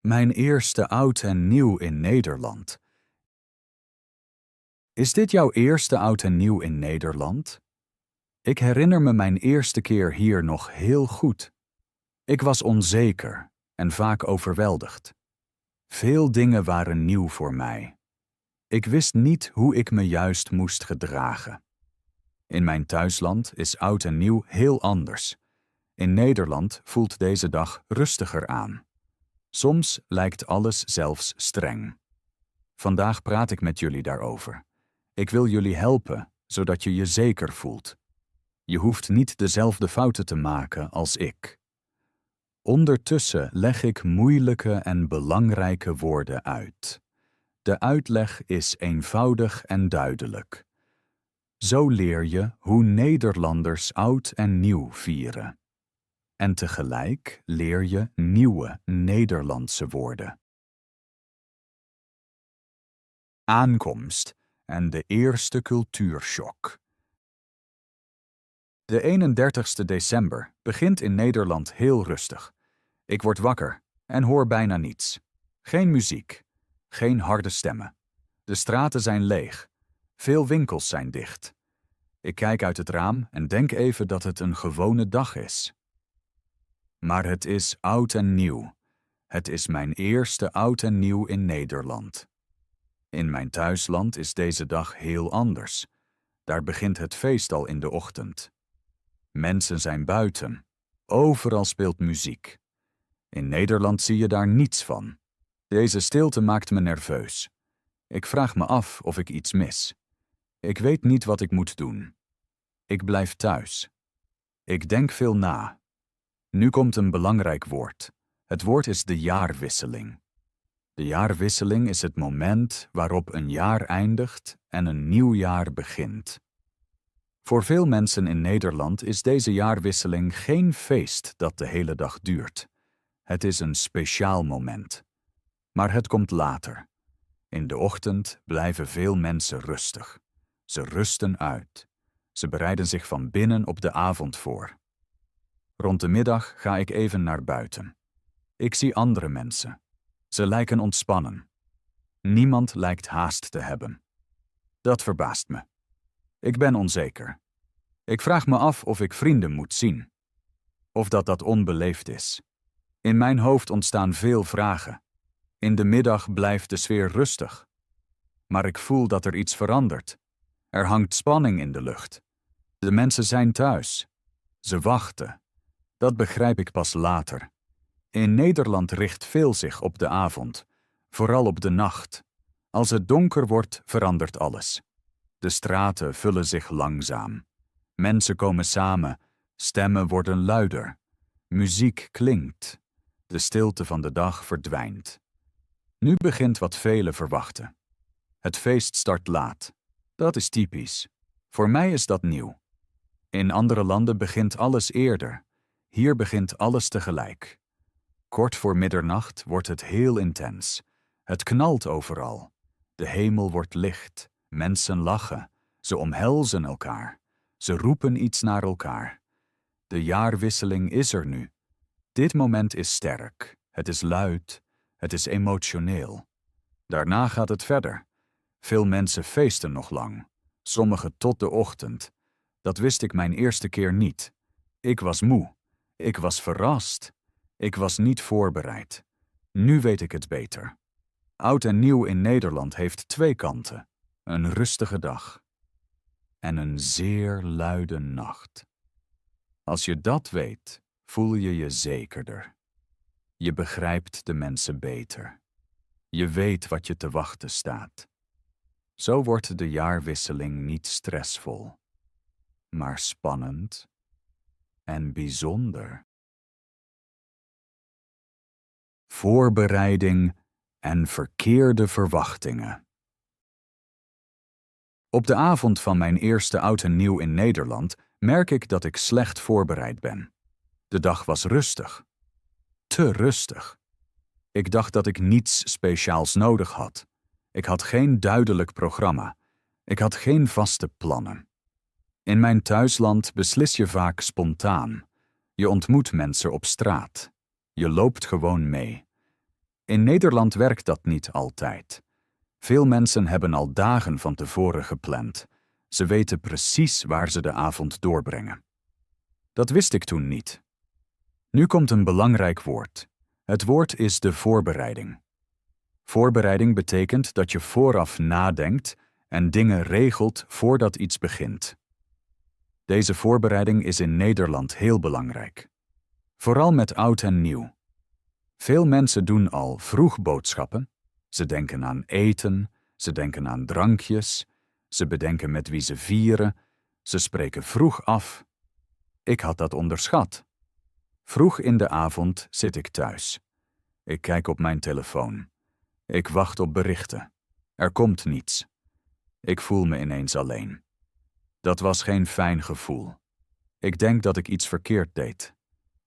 Mijn eerste oud en nieuw in Nederland. Is dit jouw eerste oud en nieuw in Nederland? Ik herinner me mijn eerste keer hier nog heel goed. Ik was onzeker en vaak overweldigd. Veel dingen waren nieuw voor mij. Ik wist niet hoe ik me juist moest gedragen. In mijn thuisland is oud en nieuw heel anders. In Nederland voelt deze dag rustiger aan. Soms lijkt alles zelfs streng. Vandaag praat ik met jullie daarover. Ik wil jullie helpen, zodat je je zeker voelt. Je hoeft niet dezelfde fouten te maken als ik. Ondertussen leg ik moeilijke en belangrijke woorden uit. De uitleg is eenvoudig en duidelijk. Zo leer je hoe Nederlanders oud en nieuw vieren. En tegelijk leer je nieuwe Nederlandse woorden. Aankomst en de eerste cultuurshock. De 31ste december begint in Nederland heel rustig. Ik word wakker en hoor bijna niets. Geen muziek, geen harde stemmen. De straten zijn leeg. Veel winkels zijn dicht. Ik kijk uit het raam en denk even dat het een gewone dag is. Maar het is oud en nieuw. Het is mijn eerste oud en nieuw in Nederland. In mijn thuisland is deze dag heel anders. Daar begint het feest al in de ochtend. Mensen zijn buiten. Overal speelt muziek. In Nederland zie je daar niets van. Deze stilte maakt me nerveus. Ik vraag me af of ik iets mis. Ik weet niet wat ik moet doen. Ik blijf thuis. Ik denk veel na. Nu komt een belangrijk woord. Het woord is de jaarwisseling. De jaarwisseling is het moment waarop een jaar eindigt en een nieuw jaar begint. Voor veel mensen in Nederland is deze jaarwisseling geen feest dat de hele dag duurt. Het is een speciaal moment. Maar het komt later. In de ochtend blijven veel mensen rustig. Ze rusten uit. Ze bereiden zich van binnen op de avond voor. Rond de middag ga ik even naar buiten. Ik zie andere mensen. Ze lijken ontspannen. Niemand lijkt haast te hebben. Dat verbaast me. Ik ben onzeker. Ik vraag me af of ik vrienden moet zien. Of dat onbeleefd is. In mijn hoofd ontstaan veel vragen. In de middag blijft de sfeer rustig. Maar ik voel dat er iets verandert. Er hangt spanning in de lucht. De mensen zijn thuis. Ze wachten. Dat begrijp ik pas later. In Nederland richt veel zich op de avond, vooral op de nacht. Als het donker wordt, verandert alles. De straten vullen zich langzaam. Mensen komen samen, stemmen worden luider. Muziek klinkt. De stilte van de dag verdwijnt. Nu begint wat velen verwachten. Het feest start laat. Dat is typisch. Voor mij is dat nieuw. In andere landen begint alles eerder. Hier begint alles tegelijk. Kort voor middernacht wordt het heel intens. Het knalt overal. De hemel wordt licht. Mensen lachen. Ze omhelzen elkaar. Ze roepen iets naar elkaar. De jaarwisseling is er nu. Dit moment is sterk. Het is luid. Het is emotioneel. Daarna gaat het verder. Veel mensen feesten nog lang. Sommigen tot de ochtend. Dat wist ik mijn eerste keer niet. Ik was moe. Ik was verrast. Ik was niet voorbereid. Nu weet ik het beter. Oud en nieuw in Nederland heeft twee kanten. Een rustige dag. En een zeer luide nacht. Als je dat weet, voel je je zekerder. Je begrijpt de mensen beter. Je weet wat je te wachten staat. Zo wordt de jaarwisseling niet stressvol, maar spannend en bijzonder. Voorbereiding en verkeerde verwachtingen. Op de avond van mijn eerste oud en nieuw in Nederland merk ik dat ik slecht voorbereid ben. De dag was rustig. Te rustig. Ik dacht dat ik niets speciaals nodig had. Ik had geen duidelijk programma. Ik had geen vaste plannen. In mijn thuisland beslis je vaak spontaan. Je ontmoet mensen op straat. Je loopt gewoon mee. In Nederland werkt dat niet altijd. Veel mensen hebben al dagen van tevoren gepland. Ze weten precies waar ze de avond doorbrengen. Dat wist ik toen niet. Nu komt een belangrijk woord. Het woord is de voorbereiding. Voorbereiding betekent dat je vooraf nadenkt en dingen regelt voordat iets begint. Deze voorbereiding is in Nederland heel belangrijk. Vooral met oud en nieuw. Veel mensen doen al vroeg boodschappen. Ze denken aan eten, ze denken aan drankjes, ze bedenken met wie ze vieren, ze spreken vroeg af. Ik had dat onderschat. Vroeg in de avond zit ik thuis. Ik kijk op mijn telefoon. Ik wacht op berichten. Er komt niets. Ik voel me ineens alleen. Dat was geen fijn gevoel. Ik denk dat ik iets verkeerd deed.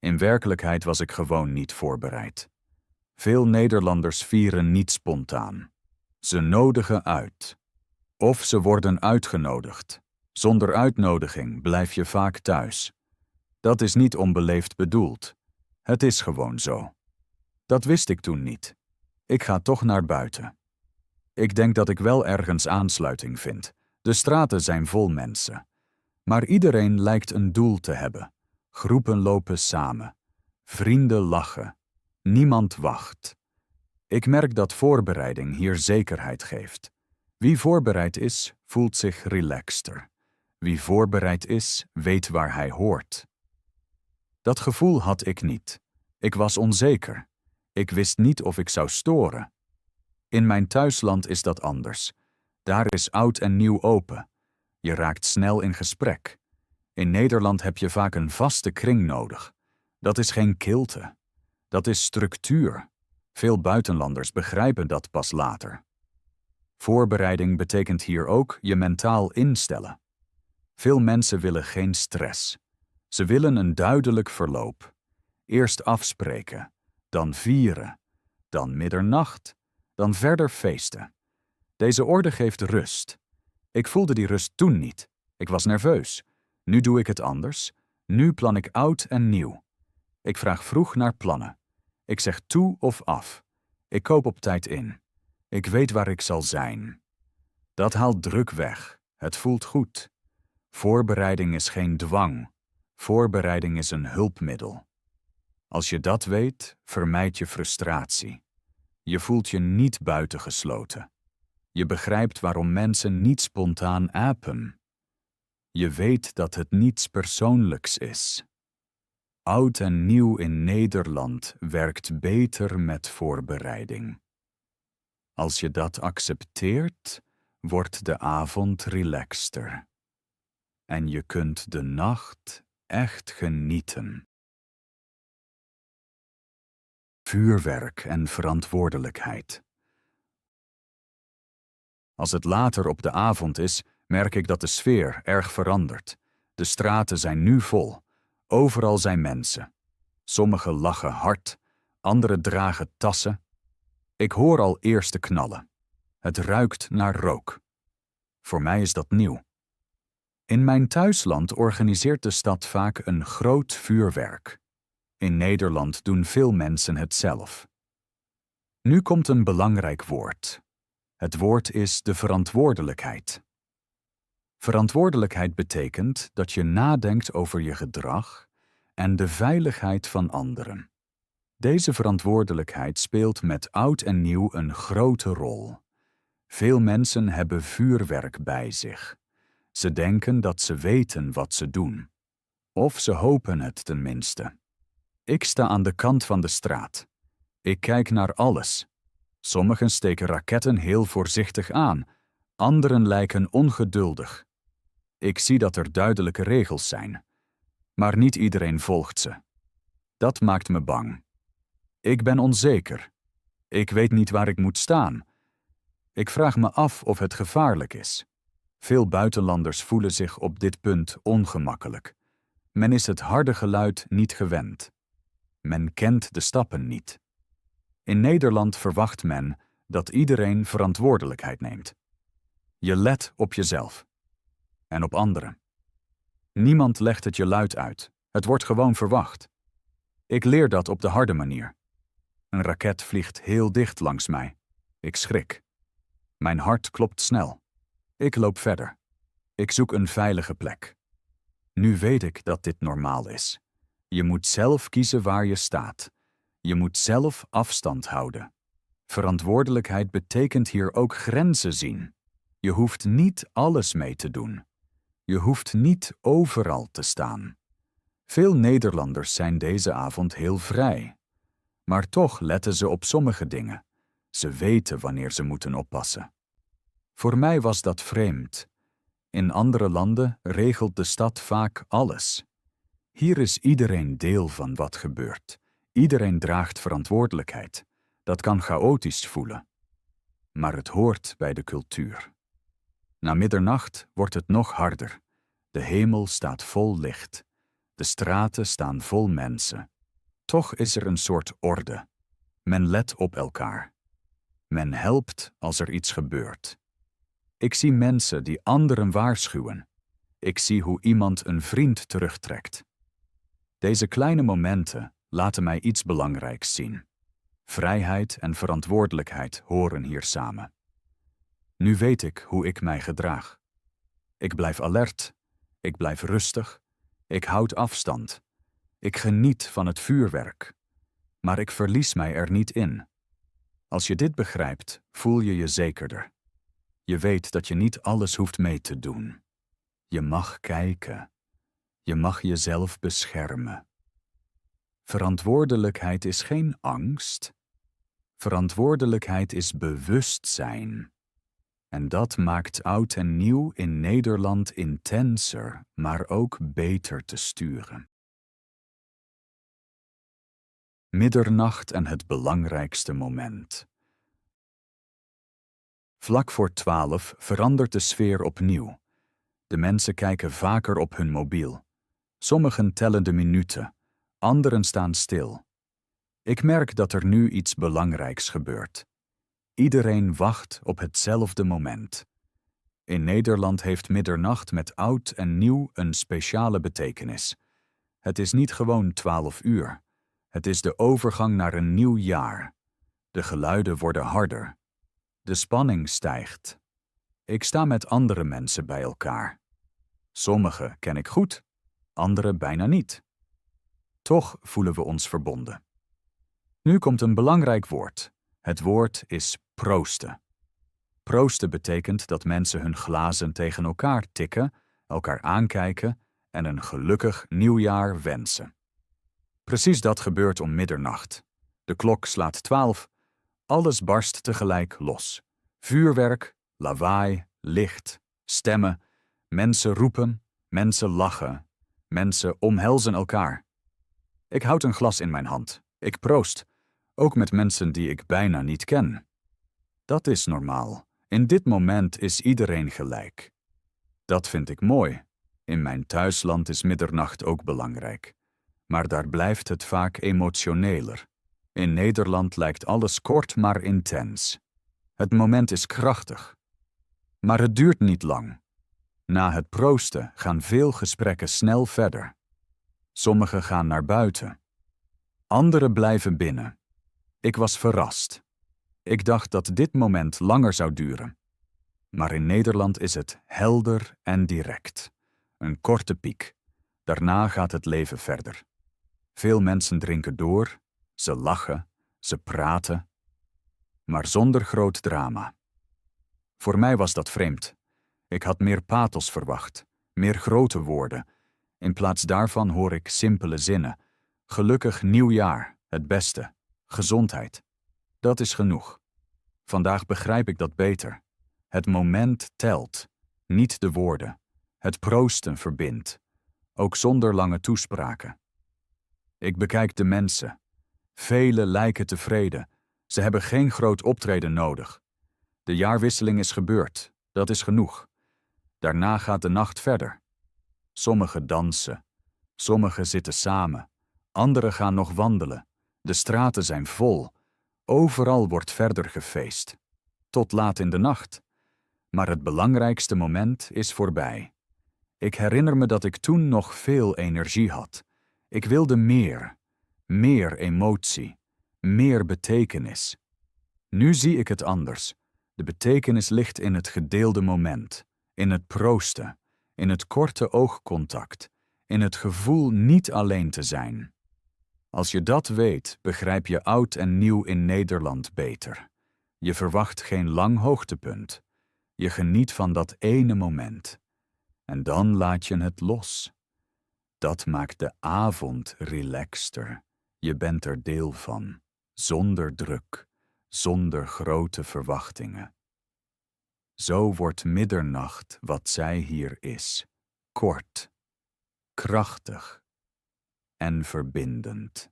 In werkelijkheid was ik gewoon niet voorbereid. Veel Nederlanders vieren niet spontaan. Ze nodigen uit. Of ze worden uitgenodigd. Zonder uitnodiging blijf je vaak thuis. Dat is niet onbeleefd bedoeld. Het is gewoon zo. Dat wist ik toen niet. Ik ga toch naar buiten. Ik denk dat ik wel ergens aansluiting vind. De straten zijn vol mensen. Maar iedereen lijkt een doel te hebben. Groepen lopen samen. Vrienden lachen. Niemand wacht. Ik merk dat voorbereiding hier zekerheid geeft. Wie voorbereid is, voelt zich relaxter. Wie voorbereid is, weet waar hij hoort. Dat gevoel had ik niet. Ik was onzeker. Ik wist niet of ik zou storen. In mijn thuisland is dat anders. Daar is oud en nieuw open. Je raakt snel in gesprek. In Nederland heb je vaak een vaste kring nodig. Dat is geen kilte. Dat is structuur. Veel buitenlanders begrijpen dat pas later. Voorbereiding betekent hier ook je mentaal instellen. Veel mensen willen geen stress. Ze willen een duidelijk verloop. Eerst afspreken, dan vieren, dan middernacht, dan verder feesten. Deze orde geeft rust. Ik voelde die rust toen niet. Ik was nerveus. Nu doe ik het anders. Nu plan ik oud en nieuw. Ik vraag vroeg naar plannen. Ik zeg toe of af. Ik koop op tijd in. Ik weet waar ik zal zijn. Dat haalt druk weg. Het voelt goed. Voorbereiding is geen dwang. Voorbereiding is een hulpmiddel. Als je dat weet, vermijd je frustratie. Je voelt je niet buitengesloten. Je begrijpt waarom mensen niet spontaan appen. Je weet dat het niets persoonlijks is. Oud en nieuw in Nederland werkt beter met voorbereiding. Als je dat accepteert, wordt de avond relaxter. En je kunt de nacht echt genieten. Vuurwerk en verantwoordelijkheid. Als het later op de avond is, merk ik dat de sfeer erg verandert. De straten zijn nu vol. Overal zijn mensen. Sommigen lachen hard, anderen dragen tassen. Ik hoor al eerste knallen. Het ruikt naar rook. Voor mij is dat nieuw. In mijn thuisland organiseert de stad vaak een groot vuurwerk. In Nederland doen veel mensen het zelf. Nu komt een belangrijk woord. Het woord is de verantwoordelijkheid. Verantwoordelijkheid betekent dat je nadenkt over je gedrag en de veiligheid van anderen. Deze verantwoordelijkheid speelt met oud en nieuw een grote rol. Veel mensen hebben vuurwerk bij zich. Ze denken dat ze weten wat ze doen. Of ze hopen het tenminste. Ik sta aan de kant van de straat. Ik kijk naar alles. Sommigen steken raketten heel voorzichtig aan, anderen lijken ongeduldig. Ik zie dat er duidelijke regels zijn, maar niet iedereen volgt ze. Dat maakt me bang. Ik ben onzeker. Ik weet niet waar ik moet staan. Ik vraag me af of het gevaarlijk is. Veel buitenlanders voelen zich op dit punt ongemakkelijk. Men is het harde geluid niet gewend. Men kent de stappen niet. In Nederland verwacht men dat iedereen verantwoordelijkheid neemt. Je let op jezelf. En op anderen. Niemand legt het je luid uit. Het wordt gewoon verwacht. Ik leer dat op de harde manier. Een raket vliegt heel dicht langs mij. Ik schrik. Mijn hart klopt snel. Ik loop verder. Ik zoek een veilige plek. Nu weet ik dat dit normaal is. Je moet zelf kiezen waar je staat. Je moet zelf afstand houden. Verantwoordelijkheid betekent hier ook grenzen zien. Je hoeft niet alles mee te doen. Je hoeft niet overal te staan. Veel Nederlanders zijn deze avond heel vrij. Maar toch letten ze op sommige dingen. Ze weten wanneer ze moeten oppassen. Voor mij was dat vreemd. In andere landen regelt de stad vaak alles. Hier is iedereen deel van wat gebeurt. Iedereen draagt verantwoordelijkheid. Dat kan chaotisch voelen. Maar het hoort bij de cultuur. Na middernacht wordt het nog harder. De hemel staat vol licht. De straten staan vol mensen. Toch is er een soort orde. Men let op elkaar. Men helpt als er iets gebeurt. Ik zie mensen die anderen waarschuwen. Ik zie hoe iemand een vriend terugtrekt. Deze kleine momenten laten mij iets belangrijks zien. Vrijheid en verantwoordelijkheid horen hier samen. Nu weet ik hoe ik mij gedraag. Ik blijf alert. Ik blijf rustig. Ik houd afstand. Ik geniet van het vuurwerk. Maar ik verlies mij er niet in. Als je dit begrijpt, voel je je zekerder. Je weet dat je niet alles hoeft mee te doen. Je mag kijken. Je mag jezelf beschermen. Verantwoordelijkheid is geen angst. Verantwoordelijkheid is bewustzijn. En dat maakt oud en nieuw in Nederland intenser, maar ook beter te sturen. Middernacht en het belangrijkste moment. Vlak voor 12 verandert de sfeer opnieuw. De mensen kijken vaker op hun mobiel. Sommigen tellen de minuten, anderen staan stil. Ik merk dat er nu iets belangrijks gebeurt. Iedereen wacht op hetzelfde moment. In Nederland heeft middernacht met oud en nieuw een speciale betekenis. Het is niet gewoon 12 uur. Het is de overgang naar een nieuw jaar. De geluiden worden harder. De spanning stijgt. Ik sta met andere mensen bij elkaar. Sommige ken ik goed, andere bijna niet. Toch voelen we ons verbonden. Nu komt een belangrijk woord. Het woord is proosten. Proosten betekent dat mensen hun glazen tegen elkaar tikken, elkaar aankijken en een gelukkig nieuwjaar wensen. Precies dat gebeurt om middernacht. De klok slaat 12. Alles barst tegelijk los. Vuurwerk, lawaai, licht, stemmen. Mensen roepen, mensen lachen. Mensen omhelzen elkaar. Ik houd een glas in mijn hand. Ik proost. Ook met mensen die ik bijna niet ken. Dat is normaal. In dit moment is iedereen gelijk. Dat vind ik mooi. In mijn thuisland is middernacht ook belangrijk. Maar daar blijft het vaak emotioneler. In Nederland lijkt alles kort maar intens. Het moment is krachtig. Maar het duurt niet lang. Na het proosten gaan veel gesprekken snel verder. Sommigen gaan naar buiten. Anderen blijven binnen. Ik was verrast. Ik dacht dat dit moment langer zou duren. Maar in Nederland is het helder en direct. Een korte piek. Daarna gaat het leven verder. Veel mensen drinken door, ze lachen, ze praten, maar zonder groot drama. Voor mij was dat vreemd. Ik had meer pathos verwacht, meer grote woorden. In plaats daarvan hoor ik simpele zinnen. Gelukkig nieuwjaar, het beste, gezondheid. Dat is genoeg. Vandaag begrijp ik dat beter. Het moment telt, niet de woorden. Het proosten verbindt, ook zonder lange toespraken. Ik bekijk de mensen. Velen lijken tevreden. Ze hebben geen groot optreden nodig. De jaarwisseling is gebeurd, dat is genoeg. Daarna gaat de nacht verder. Sommigen dansen, sommigen zitten samen, anderen gaan nog wandelen. De straten zijn vol, overal wordt verder gefeest. Tot laat in de nacht. Maar het belangrijkste moment is voorbij. Ik herinner me dat ik toen nog veel energie had. Ik wilde meer emotie. meer betekenis. Nu zie ik het anders. De betekenis ligt in het gedeelde moment, in het proosten, in het korte oogcontact, in het gevoel niet alleen te zijn. Als je dat weet, begrijp je oud en nieuw in Nederland beter. Je verwacht geen lang hoogtepunt. Je geniet van dat ene moment. En dan laat je het los. Dat maakt de avond relaxter. Je bent er deel van, zonder druk, zonder grote verwachtingen. Zo wordt middernacht wat zij hier is, kort, krachtig en verbindend.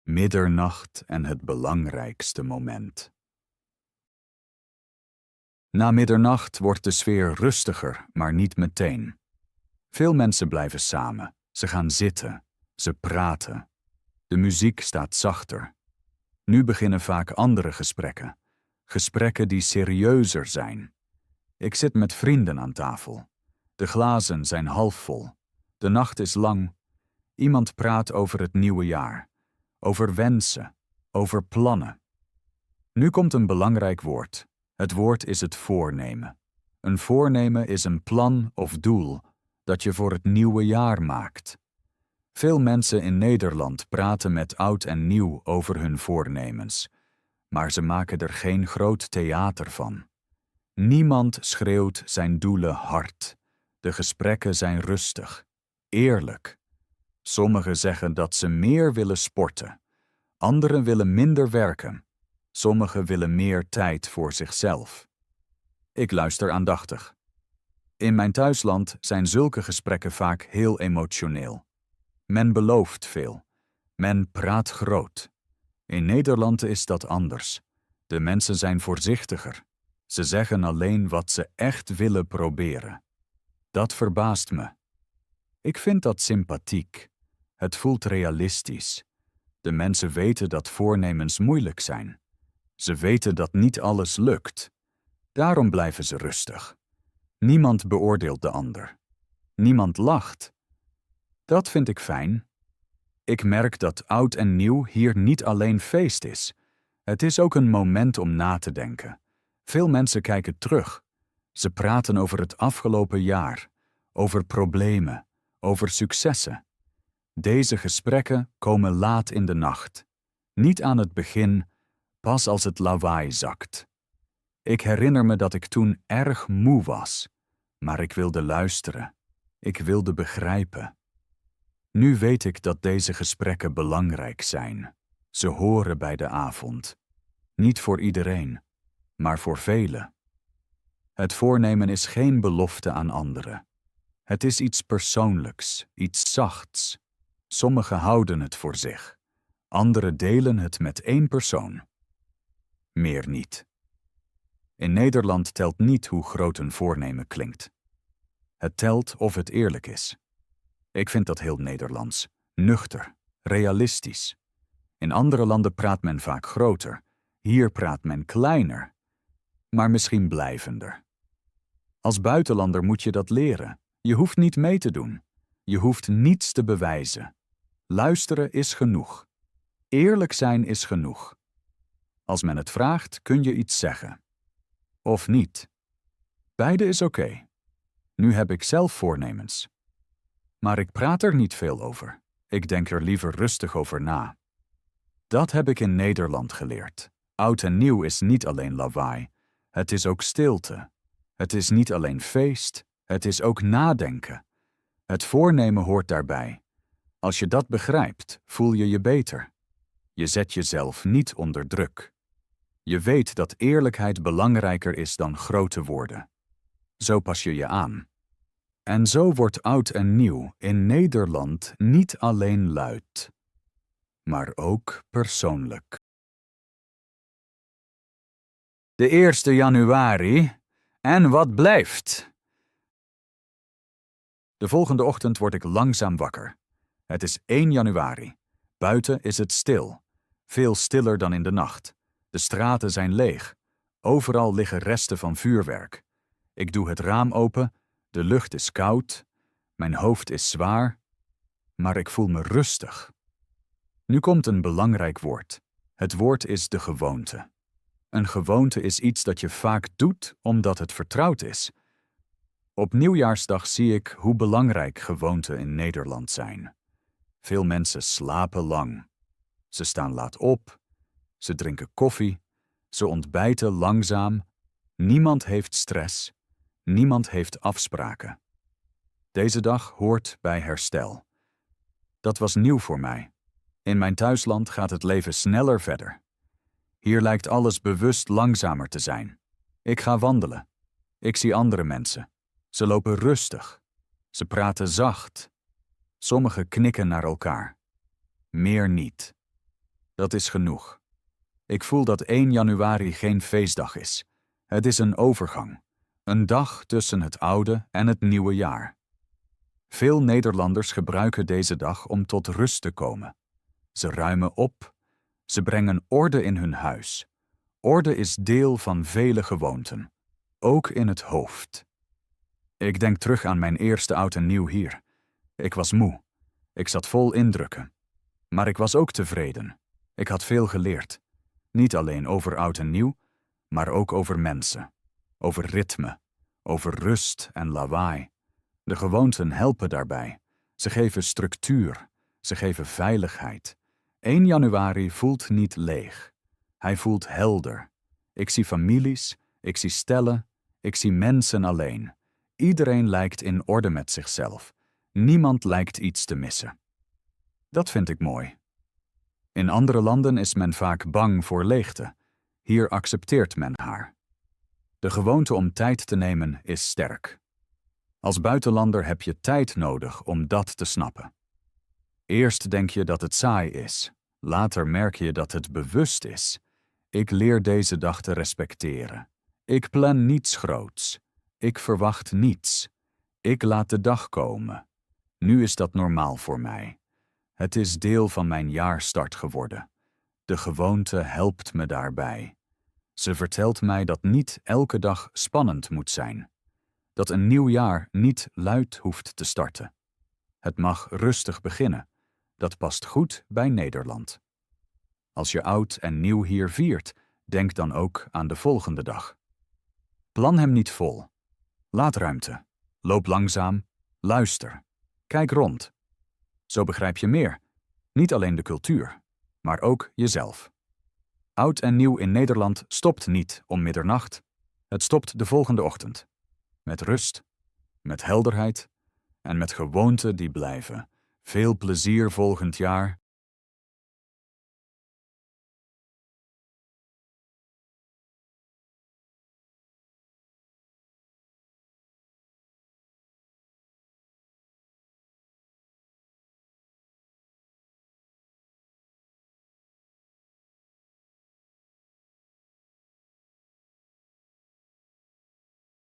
Middernacht en het belangrijkste moment. Na middernacht wordt de sfeer rustiger, maar niet meteen. Veel mensen blijven samen, ze gaan zitten, ze praten. De muziek staat zachter. Nu beginnen vaak andere gesprekken. Gesprekken die serieuzer zijn. Ik zit met vrienden aan tafel. De glazen zijn halfvol. De nacht is lang. Iemand praat over het nieuwe jaar. Over wensen. Over plannen. Nu komt een belangrijk woord. Het woord is het voornemen. Een voornemen is een plan of doel dat je voor het nieuwe jaar maakt. Veel mensen in Nederland praten met oud en nieuw over hun voornemens, maar ze maken er geen groot theater van. Niemand schreeuwt zijn doelen hard. De gesprekken zijn rustig, eerlijk. Sommigen zeggen dat ze meer willen sporten. Anderen willen minder werken. Sommigen willen meer tijd voor zichzelf. Ik luister aandachtig. In mijn thuisland zijn zulke gesprekken vaak heel emotioneel. Men belooft veel. Men praat groot. In Nederland is dat anders. De mensen zijn voorzichtiger. Ze zeggen alleen wat ze echt willen proberen. Dat verbaast me. Ik vind dat sympathiek. Het voelt realistisch. De mensen weten dat voornemens moeilijk zijn. Ze weten dat niet alles lukt. Daarom blijven ze rustig. Niemand beoordeelt de ander. Niemand lacht. Dat vind ik fijn. Ik merk dat oud en nieuw hier niet alleen feest is. Het is ook een moment om na te denken. Veel mensen kijken terug. Ze praten over het afgelopen jaar, over problemen, over successen. Deze gesprekken komen laat in de nacht. Niet aan het begin, pas als het lawaai zakt. Ik herinner me dat ik toen erg moe was, maar ik wilde luisteren. Ik wilde begrijpen. Nu weet ik dat deze gesprekken belangrijk zijn. Ze horen bij de avond. Niet voor iedereen, maar voor velen. Het voornemen is geen belofte aan anderen. Het is iets persoonlijks, iets zachts. Sommigen houden het voor zich. Anderen delen het met één persoon. Meer niet. In Nederland telt niet hoe groot een voornemen klinkt. Het telt of het eerlijk is. Ik vind dat heel Nederlands, nuchter, realistisch. In andere landen praat men vaak groter, hier praat men kleiner, maar misschien blijvender. Als buitenlander moet je dat leren. Je hoeft niet mee te doen. Je hoeft niets te bewijzen. Luisteren is genoeg. Eerlijk zijn is genoeg. Als men het vraagt, kun je iets zeggen. Of niet. Beide is oké. Nu heb ik zelf voornemens. Maar ik praat er niet veel over. Ik denk er liever rustig over na. Dat heb ik in Nederland geleerd. Oud en nieuw is niet alleen lawaai. Het is ook stilte. Het is niet alleen feest. Het is ook nadenken. Het voornemen hoort daarbij. Als je dat begrijpt, voel je je beter. Je zet jezelf niet onder druk. Je weet dat eerlijkheid belangrijker is dan grote woorden. Zo pas je je aan. En zo wordt oud en nieuw in Nederland niet alleen luid, maar ook persoonlijk. De 1 januari, en wat blijft? De volgende ochtend word ik langzaam wakker. Het is 1 januari. Buiten is het stil. Veel stiller dan in de nacht. De straten zijn leeg. Overal liggen resten van vuurwerk. Ik doe het raam open. De lucht is koud. Mijn hoofd is zwaar. Maar ik voel me rustig. Nu komt een belangrijk woord. Het woord is de gewoonte. Een gewoonte is iets dat je vaak doet omdat het vertrouwd is. Op Nieuwjaarsdag zie ik hoe belangrijk gewoonten in Nederland zijn. Veel mensen slapen lang. Ze staan laat op. Ze drinken koffie. Ze ontbijten langzaam. Niemand heeft stress. Niemand heeft afspraken. Deze dag hoort bij herstel. Dat was nieuw voor mij. In mijn thuisland gaat het leven sneller verder. Hier lijkt alles bewust langzamer te zijn. Ik ga wandelen. Ik zie andere mensen. Ze lopen rustig. Ze praten zacht. Sommigen knikken naar elkaar. Meer niet. Dat is genoeg. Ik voel dat 1 januari geen feestdag is. Het is een overgang. Een dag tussen het oude en het nieuwe jaar. Veel Nederlanders gebruiken deze dag om tot rust te komen. Ze ruimen op. Ze brengen orde in hun huis. Orde is deel van vele gewoonten, ook in het hoofd. Ik denk terug aan mijn eerste oud en nieuw hier. Ik was moe. Ik zat vol indrukken. Maar ik was ook tevreden. Ik had veel geleerd. Niet alleen over oud en nieuw, maar ook over mensen. Over ritme. Over rust en lawaai. De gewoonten helpen daarbij. Ze geven structuur. Ze geven veiligheid. 1 januari voelt niet leeg. Hij voelt helder. Ik zie families, ik zie stellen, ik zie mensen alleen. Iedereen lijkt in orde met zichzelf. Niemand lijkt iets te missen. Dat vind ik mooi. In andere landen is men vaak bang voor leegte. Hier accepteert men haar. De gewoonte om tijd te nemen is sterk. Als buitenlander heb je tijd nodig om dat te snappen. Eerst denk je dat het saai is. Later merk je dat het bewust is. Ik leer deze dag te respecteren. Ik plan niets groots. Ik verwacht niets. Ik laat de dag komen. Nu is dat normaal voor mij. Het is deel van mijn jaarstart geworden. De gewoonte helpt me daarbij. Ze vertelt mij dat niet elke dag spannend moet zijn. Dat een nieuw jaar niet luid hoeft te starten. Het mag rustig beginnen. Dat past goed bij Nederland. Als je oud en nieuw hier viert, denk dan ook aan de volgende dag. Plan hem niet vol. Laat ruimte. Loop langzaam. Luister. Kijk rond. Zo begrijp je meer. Niet alleen de cultuur, maar ook jezelf. Oud en nieuw in Nederland stopt niet om middernacht. Het stopt de volgende ochtend. Met rust, met helderheid en met gewoonten die blijven. Veel plezier volgend jaar.